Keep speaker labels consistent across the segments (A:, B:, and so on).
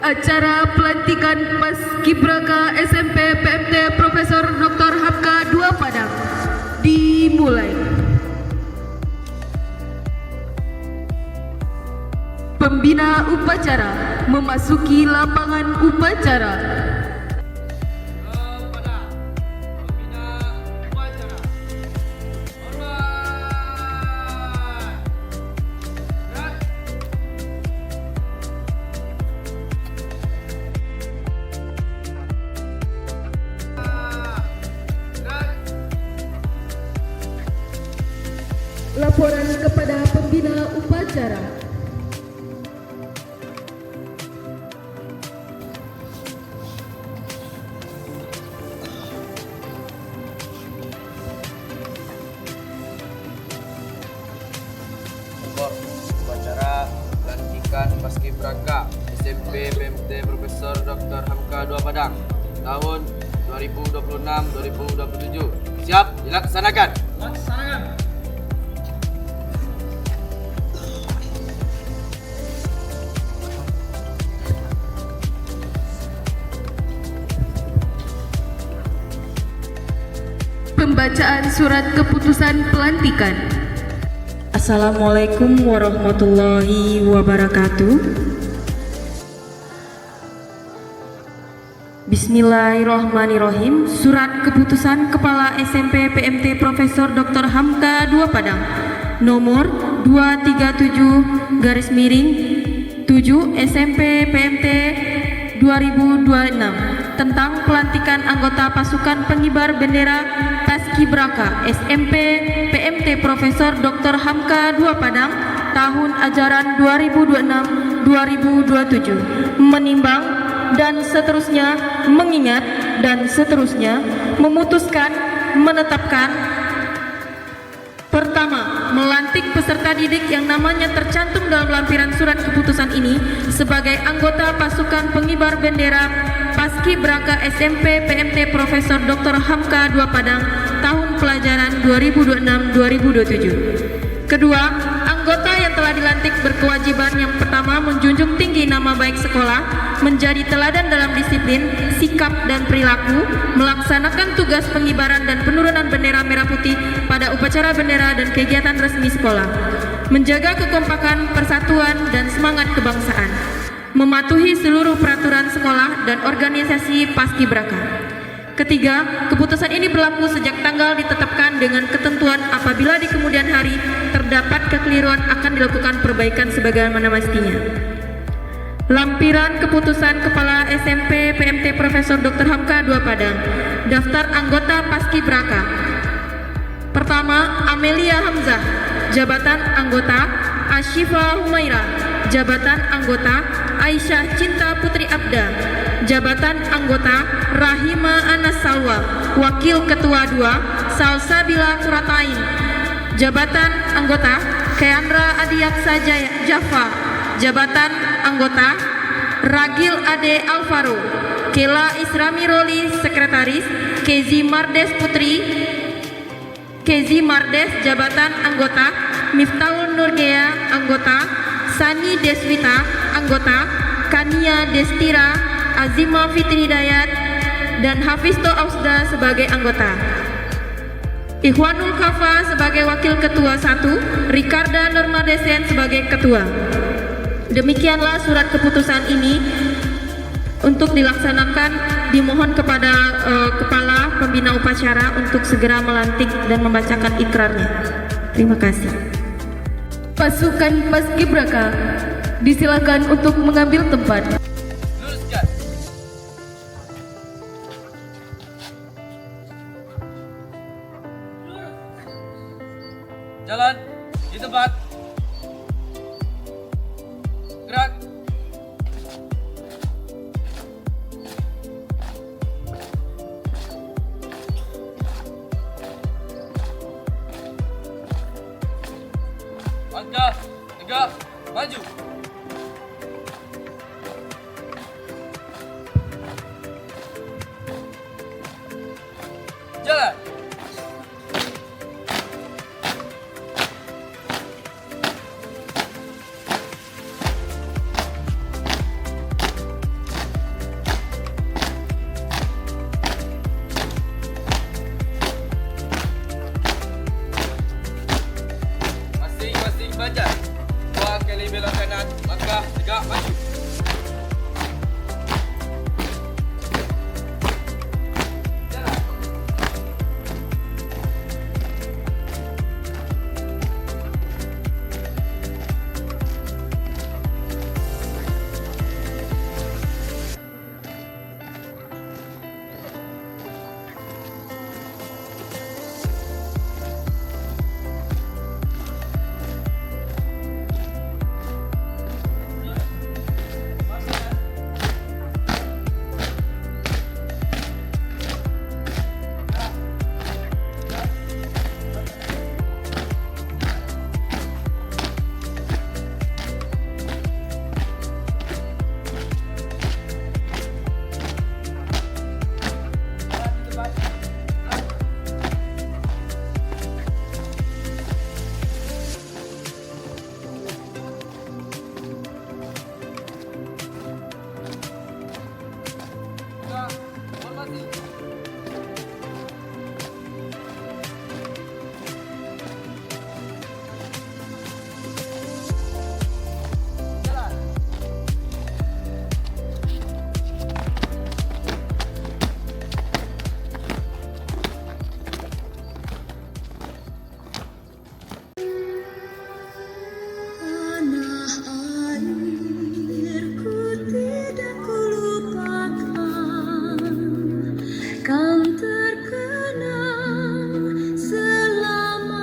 A: Acara pelantikan Paskibraka SMP PMT Profesor Dr. Hamka II Padang dimulai. Pembina upacara memasuki lapangan upacara. Laporan kepada pembina upacara.
B: Upacara pelantikan Paskibraka SMP PMT Profesor Dr. Hamka II Padang tahun 2026-2027. Siap dilaksanakan.
A: Pembacaan surat keputusan pelantikan.
C: Assalamualaikum warahmatullahi wabarakatuh. Bismillahirrahmanirrahim. Surat keputusan Kepala SMP PMT Profesor Dr. Hamka II Padang nomor 237/7 SMP PMT 2026 tentang pelantikan anggota pasukan pengibar bendera Paskibraka SMP PMT Profesor Dr. Hamka II Padang tahun ajaran 2026-2027 menimbang dan seterusnya mengingat dan seterusnya memutuskan menetapkan. Pertama, melantik peserta didik yang namanya tercantum dalam lampiran surat keputusan ini sebagai anggota pasukan pengibar bendera Paskibraka SMP PMT Profesor Dr. Hamka II Padang tahun pelajaran 2026-2027. Kedua, anggota yang telah dilantik berkewajiban yang pertama menjunjung tinggi nama baik sekolah, menjadi teladan dalam disiplin, sikap dan perilaku, melaksanakan tugas pengibaran dan penurunan bendera merah putih pada upacara bendera dan kegiatan resmi sekolah, menjaga kekompakan, persatuan dan semangat kebangsaan, mematuhi seluruh peraturan sekolah dan organisasi Paskibraka. Ketiga, keputusan ini berlaku sejak tanggal ditetapkan dengan ketentuan apabila di kemudian hari terdapat kekeliruan akan dilakukan perbaikan sebagaimana mestinya. Lampiran keputusan Kepala SMP PMT Profesor Dr. Hamka II Padang. Daftar anggota Paskibraka. Pertama, Amelia Hamzah, jabatan anggota. Ashifa Humaira, jabatan anggota. Aisyah Cinta Putri Abda, jabatan anggota. Rahima Anas Salwa, wakil ketua 2. Salsabila Kuratain, jabatan anggota. Keandra Adiaksa Jaffa, jabatan anggota. Ragil Ade Alvaro, Kela Isrami Roli, sekretaris. Kezi Mardes Putri, Kezi Mardes, jabatan anggota. Miftahul Nurgea, anggota. Sani Deswita, anggota. Kania Destira, Azima Fitri Hidayat dan Hafisto Ausda sebagai anggota. Ikhwanul Kafa sebagai wakil ketua 1, Ricarda Nurmadesen sebagai ketua. Demikianlah surat keputusan ini untuk dilaksanakan. Dimohon kepada Kepala Pembina Upacara untuk segera melantik dan membacakan ikrarnya. Terima kasih.
A: Pasukan Paskibraka disilakan untuk mengambil tempat.
B: Luruskan. Jalan di tempat. Gerak. Langkah tegak maju. Jalan.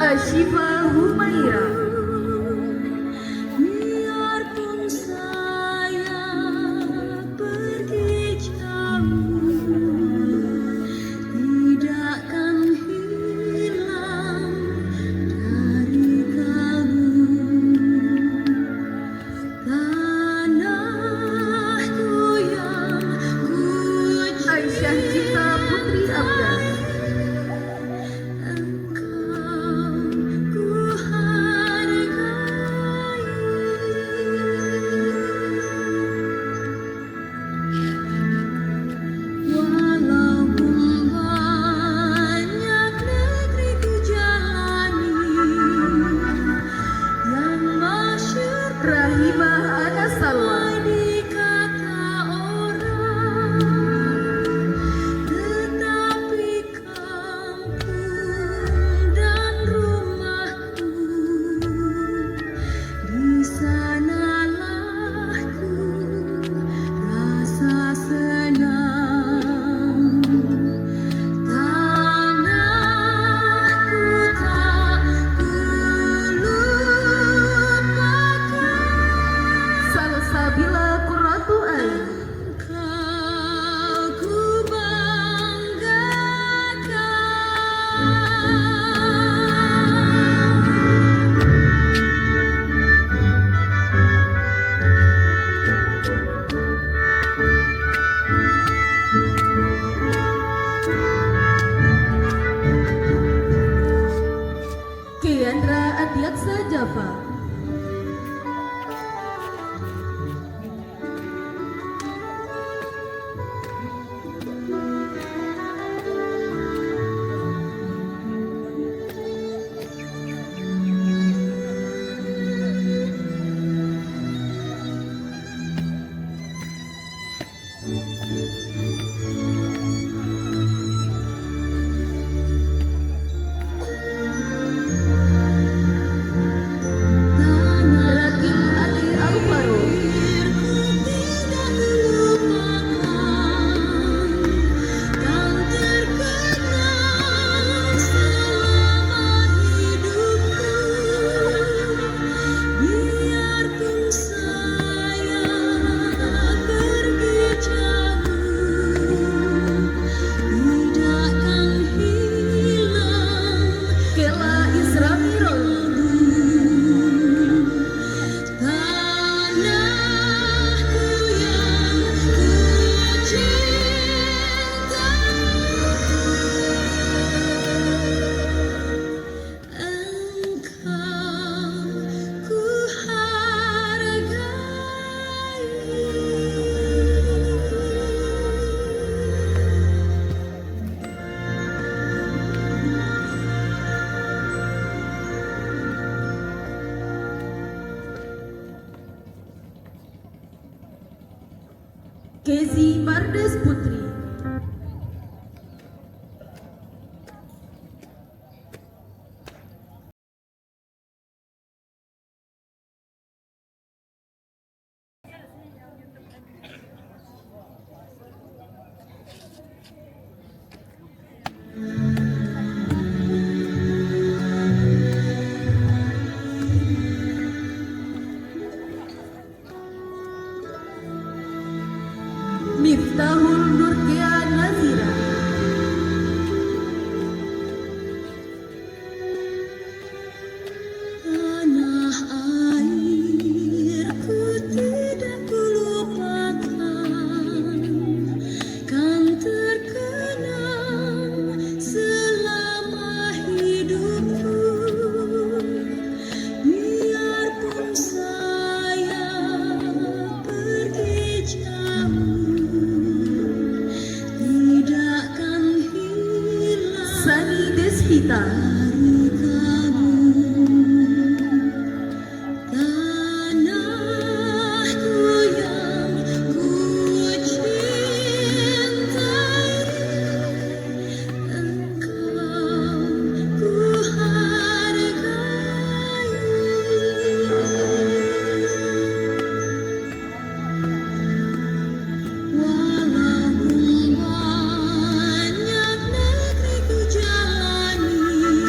A: Ashifa Humaira.
D: Biarpun saya pergi jauh, tidakkan hilang dari kalbu. Tanahku yang ku
A: Aisyah Cipta Putri Abdal. Rahimah Anasalwa.
D: Tetapi kampung dan rumahku, di sanalah ku rasa senang. Tanahku tak kulupakan,
A: Salsabila Qurratu Ain.
D: kau ku banggakan.
A: Kiandra Adiaksa Java. Rakim Ali Alvaro.
D: Tidak lupakan, kan terkenang selama hidupku. Biarpun saya pergi jauh, tidakkan hilang
A: Kela Isramirol.
D: tanahku yang ku cintai. Engkau ku
A: Kezi Mardes Putri. Miftahul Nurkia Nazira.
D: tanah airku tidak kulupakan, kan terkenang selama hidupku. Biarpun saya pergi jauh, tidakkan hilang
A: Sani Desvita.
D: dari kamu. Tanahku yang ku cintai, engkau ku hargai. Walaupun banyak negeri ku jalani,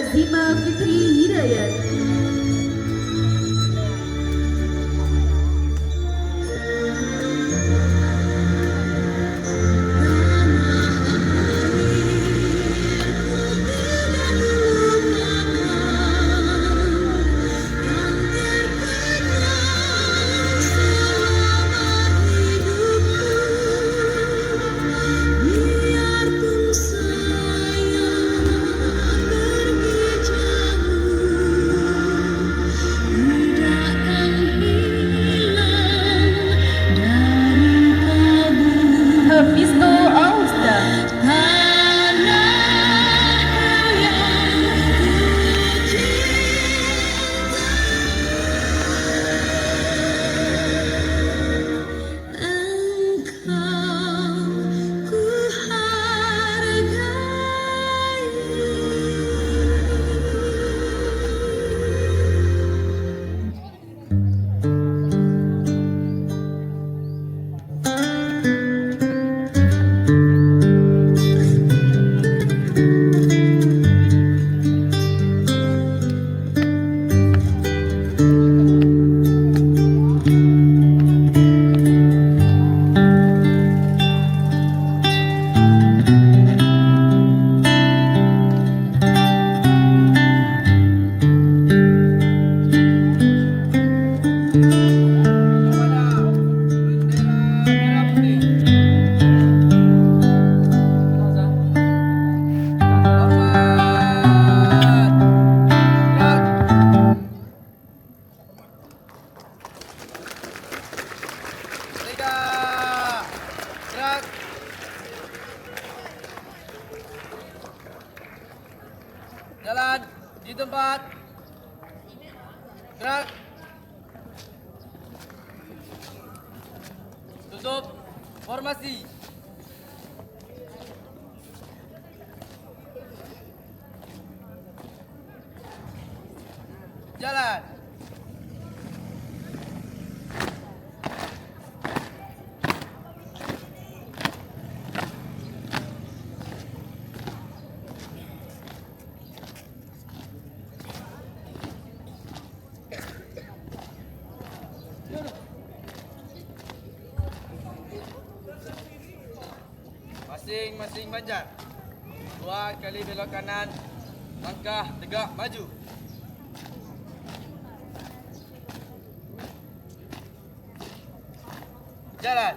A: Zima Fitri Hidayat.
D: Biarpun saya pergi jauh, tidak akan hilang dari kamu.
A: Hafizo Ausda.
D: Tanahku yang engkau ku hargai.
B: Gerak. Jalan di tempat. Gerak. Tutup formasi. Jalan. Masing-masing banjar. 2 kali belok kanan. Langkah tegak maju. Jalan.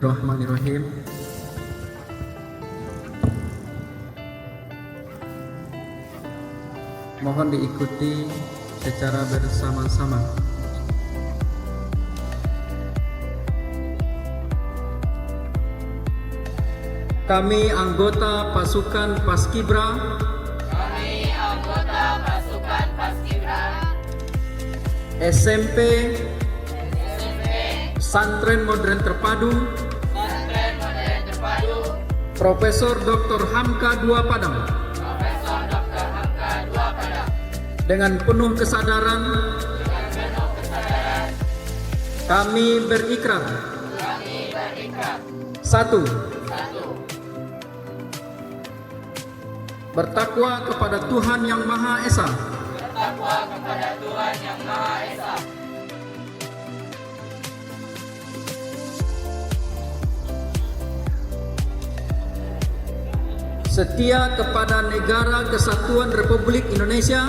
E: Bismillahirrahmanirrahim. Mohon diikuti secara bersama-sama. Kami anggota pasukan Paskibra. SMP Pesantren Modern Terpadu. Profesor Dr. Hamka II Padang. Dengan penuh kesadaran, kami berikrar. 1. Bertakwa kepada Tuhan Yang Maha Esa. Setia kepada Negara Kesatuan Republik Indonesia.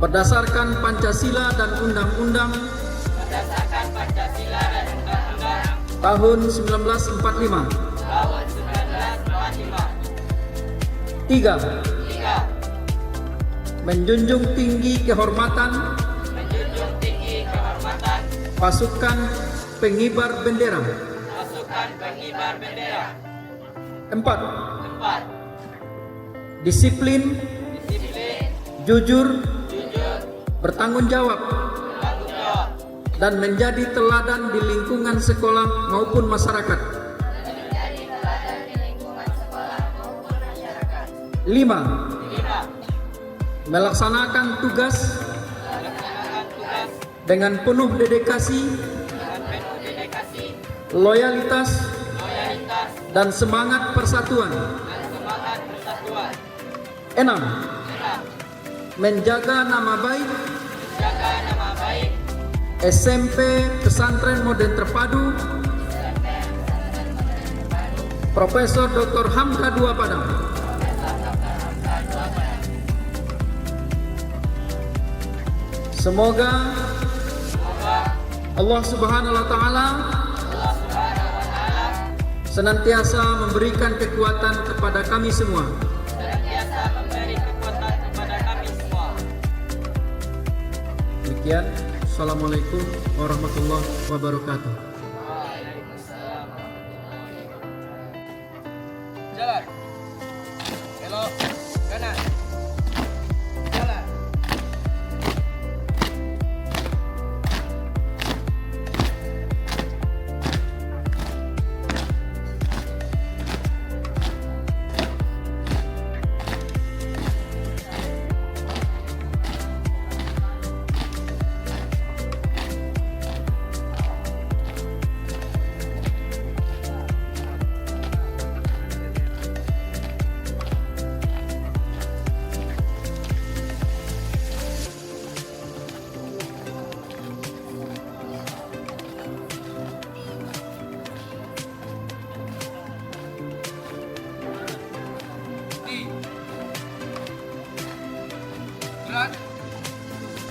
E: Berdasarkan Pancasila dan Undang-Undang tahun 1945. 3. Menjunjung tinggi kehormatan pasukan pengibar bendera. 4. Disiplin, jujur, bertanggung jawab dan menjadi teladan di lingkungan sekolah maupun masyarakat. 5. Melaksanakan tugas dengan penuh dedikasi, loyalitas, dan semangat persatuan. 6. Menjaga nama baik SMP Pesantren Modern Terpadu Profesor Dr. Hamka II Padang. Semoga Allah Subhanahu wa Ta'ala senantiasa memberikan kekuatan kepada kami semua. Demikian, Assalamualaikum warahmatullahi wabarakatuh.
B: Jalan. Belok kanan. Jalan.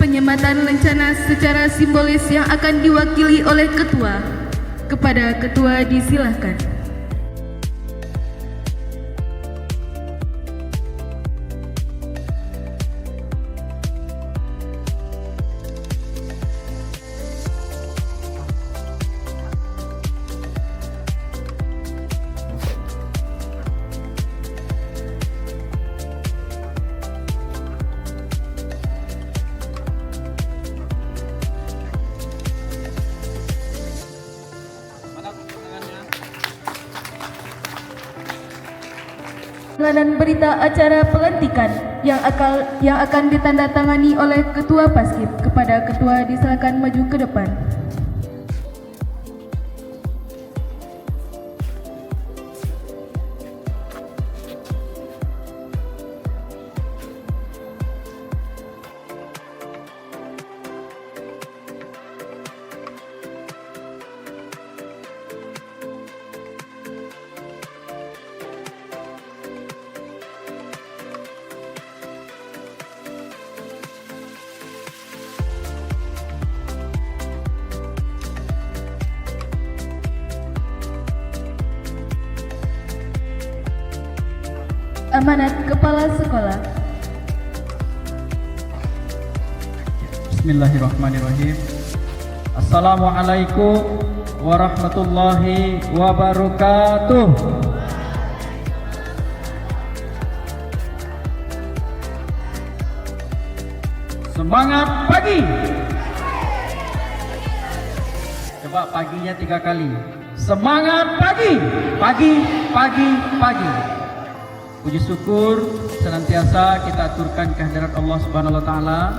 A: Penyematan lencana secara simbolis yang akan diwakili oleh ketua. Kepada ketua disilahkan. Dan berita acara pelantikan yang akan ditandatangani oleh Ketua Paskib. Kepada Ketua disilakan maju ke depan. Amanat Kepala Sekolah.
F: Bismillahirrahmanirrahim. Assalamualaikum warahmatullahi wabarakatuh. Semangat pagi. Coba paginya 3 kali. Semangat pagi. Pagi, pagi, pagi. Puji syukur senantiasa kita aturkan kehadirat Allah Subhanahu wa Ta'ala.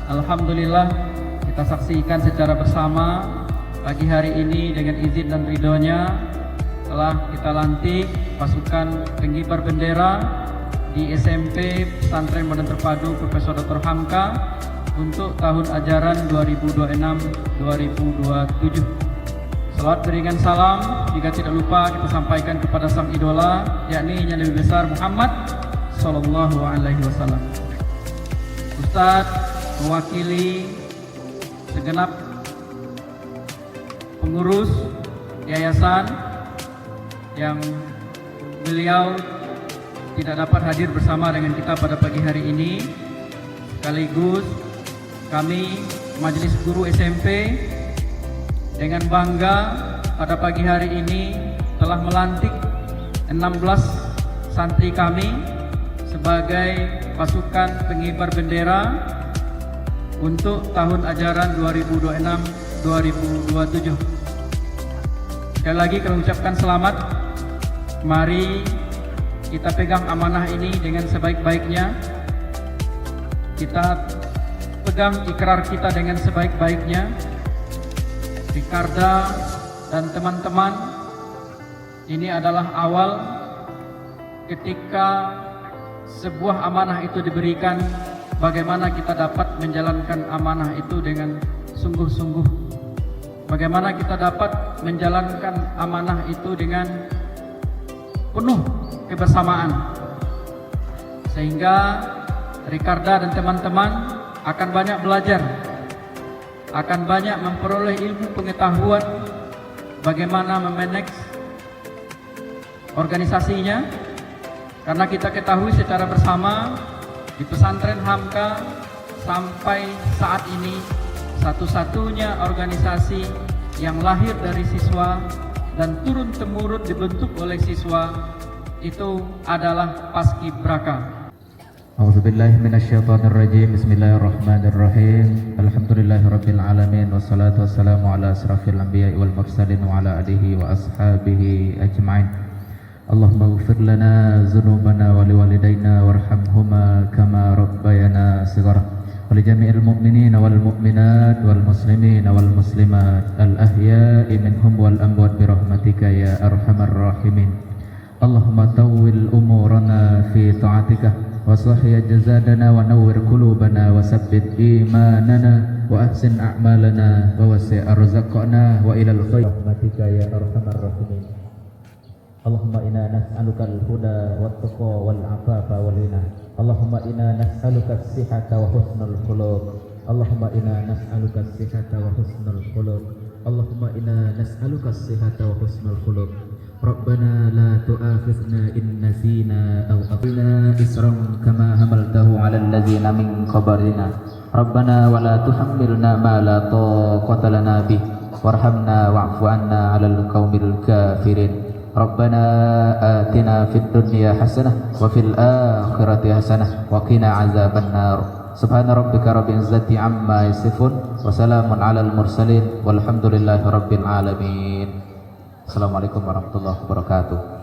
F: Alhamdulillah kita saksikan secara bersama pagi hari ini dengan izin dan ridhonya telah kita lantik pasukan pengibar bendera di SMP Pesantren Modern Terpadu Profesor Dr. Hamka untuk tahun ajaran 2026-2027. Salawat berikan salam jika tidak lupa kita sampaikan kepada sang idola, yakni yang lebih besar Muhammad Sallallahu Alaihi Wasallam. Ustadz mewakili segenap pengurus yayasan yang beliau tidak dapat hadir bersama dengan kita pada pagi hari ini, sekaligus kami Majelis Guru SMP dengan bangga pada pagi hari ini telah melantik 16 santri kami sebagai pasukan pengibar bendera untuk tahun ajaran 2027. Sekali lagi kami ucapkan selamat. Mari kita pegang amanah ini dengan sebaik-baiknya. Kita pegang ikrar kita dengan sebaik-baiknya. Ricarda dan teman-teman, ini adalah awal ketika sebuah amanah itu diberikan, bagaimana kita dapat menjalankan amanah itu dengan sungguh-sungguh. Bagaimana kita dapat menjalankan amanah itu dengan penuh kebersamaan. Sehingga Ricarda dan teman-teman akan banyak belajar, akan banyak memperoleh ilmu pengetahuan bagaimana memanage organisasinya. Karena kita ketahui secara bersama di pesantren Hamka sampai saat ini satu-satunya organisasi yang lahir dari siswa dan turun-temurun dibentuk oleh siswa itu adalah Paskibraka.
G: A'udzubillahi minasyaitonirrajim. Bismillahirrahmanirrahim. Alhamdulillahirabbil alamin wassalatu wassalamu ala asrafil anbiya'i wal mursalin wa ala alihi wa ashabihi ajma'in. Allahumma ighfir lana dzunubana wa liwalidayna warhamhuma kama rabbayana shighara. Wa li jami'il mu'minina wal mu'minat wal muslimina wal muslimat al ahya'i minhum wal amwat bi rahmatika ya arhamar rahimin. Allahumma tawwil umurana fi ta'atika وصحي جزادنا ونور قلوبنا وثبت إيماننا وأحسن أعمالنا ووسع رزقنا وإلى الخير برحمتك يا أرحم الراحمين. اللهم إنا نسألك الهدى والتقى والعفاف والغنى. اللهم إنا نسألك الصحة وحسن الخلق. اللهم إنا نسألك الصحة وحسن الخلق. اللهم إنا نسألك الصحة وحسن الخلق. ربنا لا تؤاخذنا إن نسينا أو أخطأنا إسرا كما حملته على الذين من قبلنا ربنا ولا تحملنا ما لا طاقة لنا به وارحمنا واعف عنا على القوم الكافرين ربنا آتنا في الدنيا حسنة وفي الآخرة حسنة وقنا عذاب النار سبحان ربك رب العزة عما يصفون وسلام على المرسلين والحمد لله رب العالمين. Assalamualaikum warahmatullahi wabarakatuh.